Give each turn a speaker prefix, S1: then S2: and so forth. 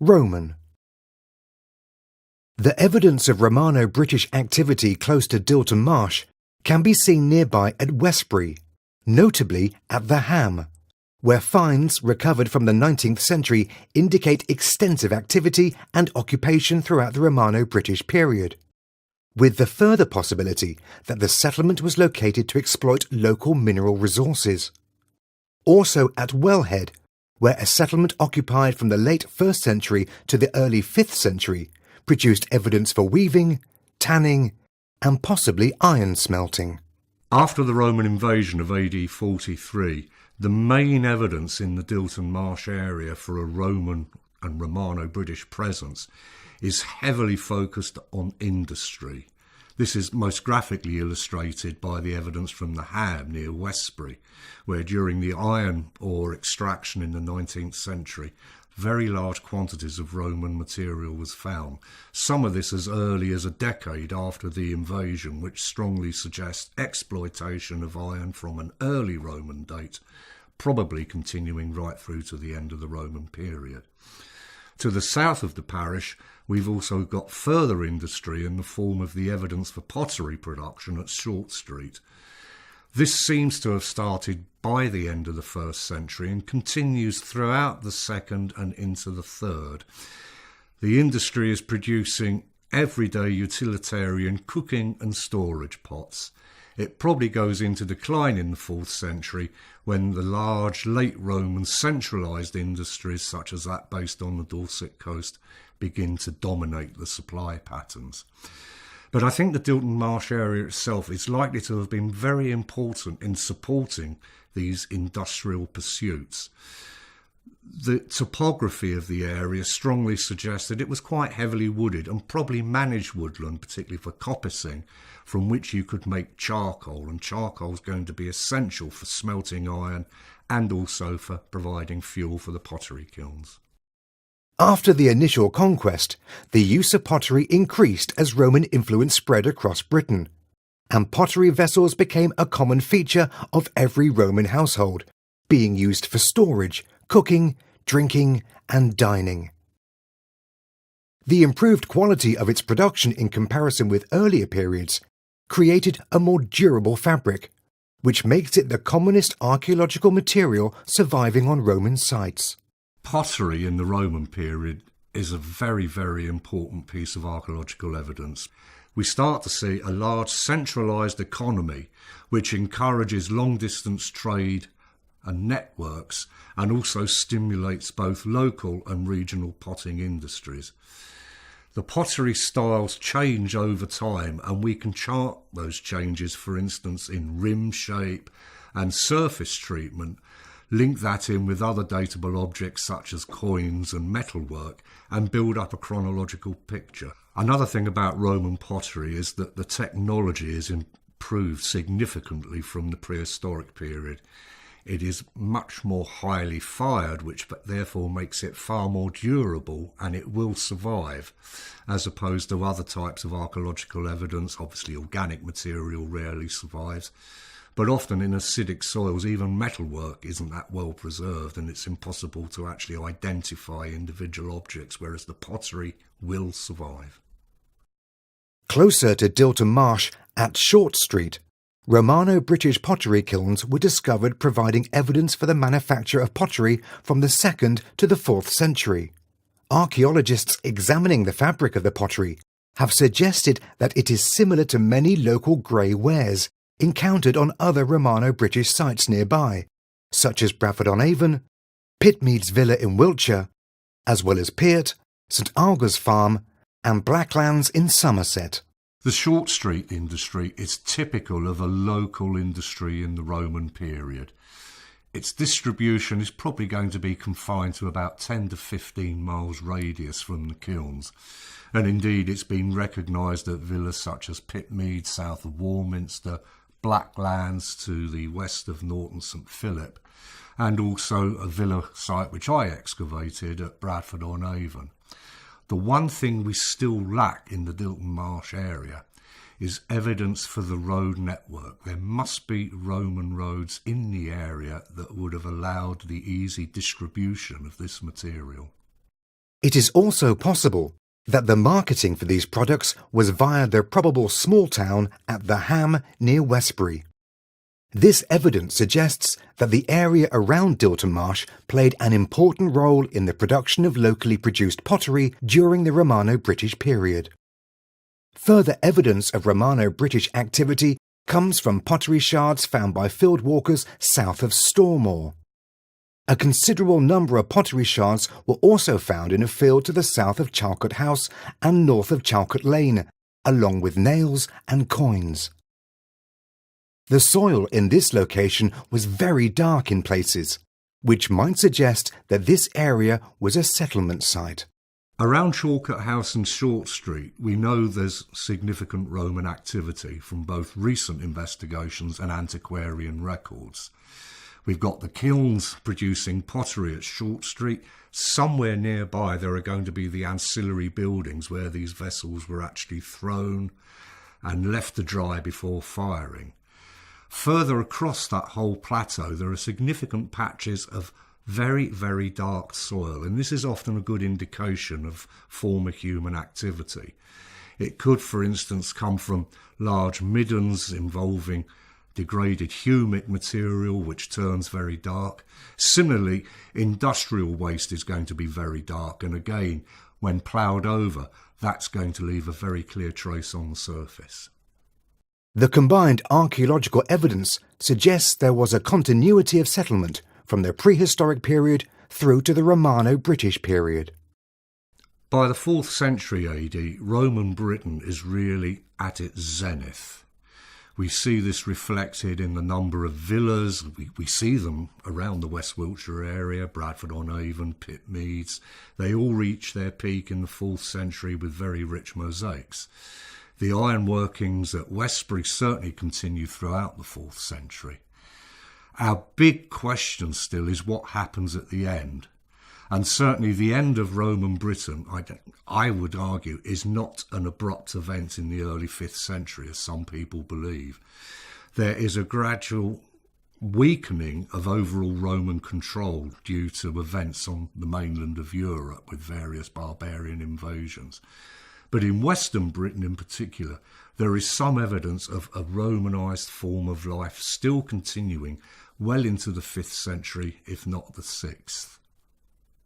S1: Roman. The evidence of Romano-British activity close to Dilton Marsh can be seen nearby at Westbury, notably at the Ham, where finds recovered from the 19th century indicate extensive activity and occupation throughout the Romano-British period, with the further possibility that the settlement was located to exploit local mineral resources. Also at Wellhead, where a settlement occupied from the late 1st century to the early 5th century produced evidence for weaving, tanning, and possibly iron smelting.
S2: After the Roman invasion of AD 43, the main evidence in the Dilton Marsh area for a Roman and Romano-British presence is heavily focused on industry. This is most graphically illustrated by the evidence from the Ham near Westbury, where during the iron ore extraction in the 19th century, very large quantities of Roman material was found, some of this as early as a decade after the invasion, which strongly suggests exploitation of iron from an early Roman date, probably continuing right through to the end of the Roman period. To the south of the parish, we've also got further industry in the form of the evidence for pottery production at Short Street. This seems to have started by the end of the 1st century and continues throughout the 2nd and into the 3rd. The industry is producing everyday utilitarian cooking and storage pots. It probably goes into decline in the 4th century when the large late Roman centralised industries such as that based on the Dorset coast begin to dominate the supply patterns. But I think the Dilton Marsh area itself is likely to have been very important in supporting these industrial pursuits. The topography of the area strongly suggests that it was quite heavily wooded and probably managed woodland, particularly for coppicing, from which you could make charcoal, and charcoal is going to be essential for smelting iron and also for providing fuel for the pottery kilns.
S1: After the initial conquest, the use of pottery increased as Roman influence spread across Britain, and pottery vessels became a common feature of every Roman household, being used for storage, cooking, drinking, and dining. The improved quality of its production in comparison with earlier periods created a more durable fabric, which makes it the commonest archaeological material surviving on Roman sites.
S2: Pottery in the Roman period is a very, very important piece of archaeological evidence. We start to see a large centralised economy which encourages long-distance trade and networks and also stimulates both local and regional potting industries. The pottery styles change over time, and we can chart those changes, for instance, in rim shape and surface treatment, link that in with other datable objects such as coins and metalwork, and build up a chronological picture. Another thing about Roman pottery is that the technology is improved significantly from the prehistoric period. It is much more highly fired, which therefore makes it far more durable, and it will survive, as opposed to other types of archaeological evidence. Obviously organic material rarely survives, but often in acidic soils even metalwork isn't that well preserved, and it's impossible to actually identify individual objects, whereas the pottery will survive.
S1: Closer to Dilton Marsh, at Short Street, Romano-British pottery kilns were discovered, providing evidence for the manufacture of pottery from the 2nd to the 4th century. Archaeologists examining the fabric of the pottery have suggested that it is similar to many local grey wares encountered on other Romano-British sites nearby, such as Bradford-on-Avon, Pitmead's Villa in Wiltshire, as well as Peart, St Alga's Farm, and Blacklands in Somerset.
S2: The Short Street industry is typical of a local industry in the Roman period. Its distribution is probably going to be confined to about 10 to 15 miles radius from the kilns, and indeed it's been recognised at villas such as Pitmead south of Warminster, Blacklands to the west of Norton St Philip, and also a villa site which I excavated at Bradford-on-Avon. The one thing we still lack in the Dilton Marsh area is evidence for the road network. There must be Roman roads in the area that would have allowed the easy distribution of this material.
S1: It is also possible that the marketing for these products was via the probable small town at the Ham near Westbury. This evidence suggests that the area around Dilton Marsh played an important role in the production of locally produced pottery during the Romano-British period. Further evidence of Romano-British activity comes from pottery shards found by field walkers south of Stormore. A considerable number of pottery shards were also found in a field to the south of Chalcot House and north of Chalcot Lane, along with nails and coins. The soil in this location was very dark in places, which might suggest that this area was a settlement site.
S2: Around Chalcot House and Short Street, we know there's significant Roman activity from both recent investigations and antiquarian records. We've got the kilns producing pottery at Short Street. Somewhere nearby there are going to be the ancillary buildings where these vessels were actually thrown and left to dry before firing. Further across that whole plateau there are significant patches of very, very dark soil, and this is often a good indication of former human activity. It could, for instance, come from large middens involving degraded humic material which turns very dark. Similarly, industrial waste is going to be very dark, and again, when ploughed over, that's going to leave a very clear trace on the surface.
S1: The combined archaeological evidence suggests there was a continuity of settlement from the prehistoric period through to the Romano-British period.
S2: By the 4th century AD, Roman Britain is really at its zenith. We see this reflected in the number of villas. We see them around the West Wiltshire area, Bradford-on-Avon, Pitt Meads. They all reach their peak in the 4th century with very rich mosaics. The iron workings at Westbury certainly continue throughout the 4th century. Our big question still is what happens at the end. And certainly the end of Roman Britain, I would argue, is not an abrupt event in the early 5th century, as some people believe. There is a gradual weakening of overall Roman control due to events on the mainland of Europe with various barbarian invasions. But in Western Britain in particular, there is some evidence of a Romanised form of life still continuing well into the 5th century, if not the 6th.